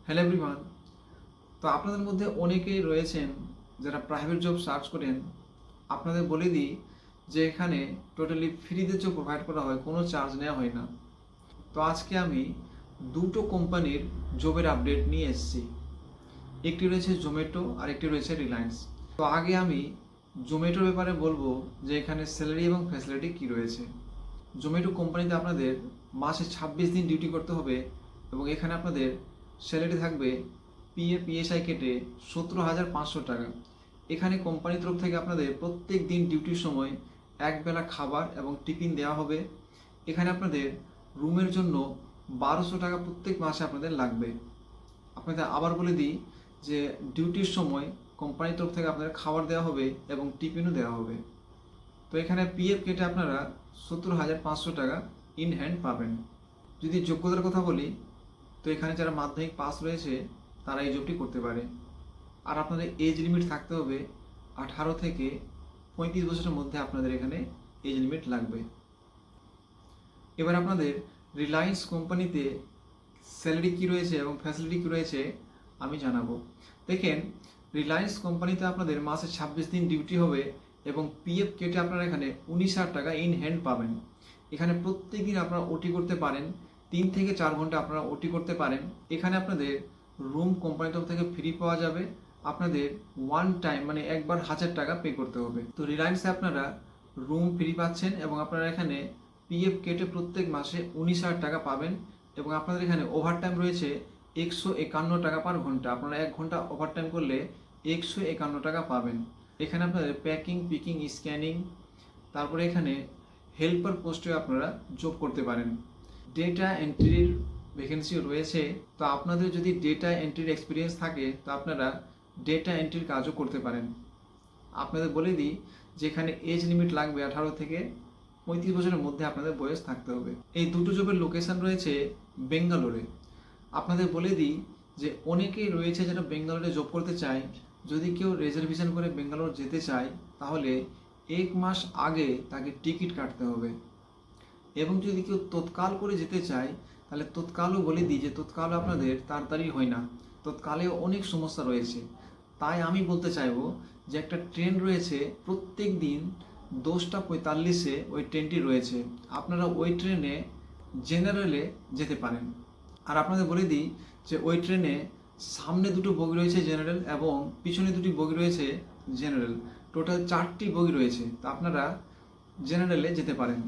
Hello everyone. তো আপনাদের মধ্যে অনেকেই রয়েছেন যারা প্রাইভেট জব সার্চ করেন। আপনাদের বলে দিই যে এখানে টোটালি ফ্রিতে জব প্রোভাইড করা হয়, কোনো চার্জ নেওয়া হয় না। তো আজকে আমি দুটো কোম্পানির জবের আপডেট নিয়ে এসেছি। একটি রয়েছে জোম্যাটো আর একটি রয়েছে রিলায়েন্স। তো আগে আমি জোম্যাটোর ব্যাপারে বলবো যে এখানে স্যালারি এবং ফ্যাসিলিটি কী রয়েছে। জোম্যাটো কোম্পানিতে আপনাদের মাসে 26 দিন ডিউটি করতে হবে এবং এখানে আপনাদের স্যালারি থাকবে পিএফ কেটে 17,500 টাকা। এখানে কোম্পানির তরফ থেকে আপনাদের প্রত্যেক দিন ডিউটির সময় একবেলা খাবার এবং টিফিন দেওয়া হবে। এখানে আপনাদের রুমের জন্য 1200 টাকা প্রত্যেক মাসে আপনাদের লাগবে। আপনাদের আবার বলে দিই যে ডিউটির সময় কোম্পানির তরফ থেকে আপনাদের খাবার দেওয়া হবে এবং টিফিনও দেওয়া হবে। তো এখানে পিএফ কেটে আপনারা 17,500 টাকা ইন হ্যান্ড পাবেন। যদি যোগ্যতার কথা বলি, তো এখানে যারা মাধ্যমিক পাস রয়েছে তারা এই জবটি করতে পারে। আর আপনাদের এজ লিমিট থাকতে হবে 18 থেকে 35 বছরের মধ্যে আপনাদের এখানে এজ লিমিট লাগবে। এবার আপনাদের রিলায়েন্স কোম্পানিতে স্যালারি কী রয়েছে এবং ফ্যাসিলিটি কী রয়েছে আমি জানাবো। দেখেন, রিলায়েন্স কোম্পানিতে আপনাদের মাসে 26 দিন ডিউটি হবে এবং পিএফ কেটে আপনারা এখানে 19,000 টাকা ইন হ্যান্ড পাবেন। এখানে প্রত্যেক দিন আপনারা ওটি করতে পারেন, 3 থেকে 4 ঘন্টা আপনারা ওটি করতে পারেন। এখানে আপনাদের রুম কোম্পানির তরফ থেকে ফ্রি পাওয়া যাবে। আপনাদের ওয়ান টাইম মানে একবার 1,000 টাকা পে করতে হবে। তো রিলায়েন্সে আপনারা রুম ফ্রি পাচ্ছেন এবং আপনারা এখানে পিএফ কেটে প্রত্যেক মাসে 19,000 টাকা পাবেন এবং আপনাদের এখানে ওভারটাইম রয়েছে 151 টাকা পার ঘন্টা। আপনারা 1 ঘন্টা ওভারটাইম করলে 151 টাকা পাবেন। এখানে আপনাদের প্যাকিং, পিকিং, স্ক্যানিং, তারপরে এখানে হেল্পার পোস্টে আপনারা যোগ করতে পারেন। ডেটা এন্ট্রির ভ্যাকেন্সিও রয়েছে। তো আপনাদের যদি ডেটা এন্ট্রির এক্সপিরিয়েন্স থাকে তো আপনারা ডেটা এন্ট্রির কাজও করতে পারেন। আপনাদের বলে দিই যে এখানে এজ লিমিট লাগবে 18 থেকে 35 বছরের মধ্যে আপনাদের বয়স থাকতে হবে। এই দুটো জবের লোকেশন রয়েছে বেঙ্গালোরে। আপনাদের বলে দিই যে অনেকেই রয়েছে যারা বেঙ্গালোরে জব করতে চায়। যদি কেউ রিজার্ভেশন করে বেঙ্গালোর যেতে চায় তাহলে 1 মাস আগে তাকে টিকিট কাটতে হবে এবং যদি কেউ তৎকাল করে যেতে চায় তাহলে তৎকালও বলে দিই যে তৎকালও আপনাদের তাড়াতাড়ি হয় না, তৎকালেও অনেক সমস্যা রয়েছে। তাই আমি বলতে চাইবো যে একটা ট্রেন রয়েছে প্রত্যেক দিন 10:45-এ ওই ট্রেনটি রয়েছে। আপনারা ওই ট্রেনে জেনারেলে যেতে পারেন। আর আপনাদের বলে দিই যে ওই ট্রেনে সামনে দুটো বগি রয়েছে জেনারেল এবং পিছনে দুটি বগি রয়েছে জেনারেল। টোটাল 4টি বগি রয়েছে। তো আপনারা জেনারেলে যেতে পারেন।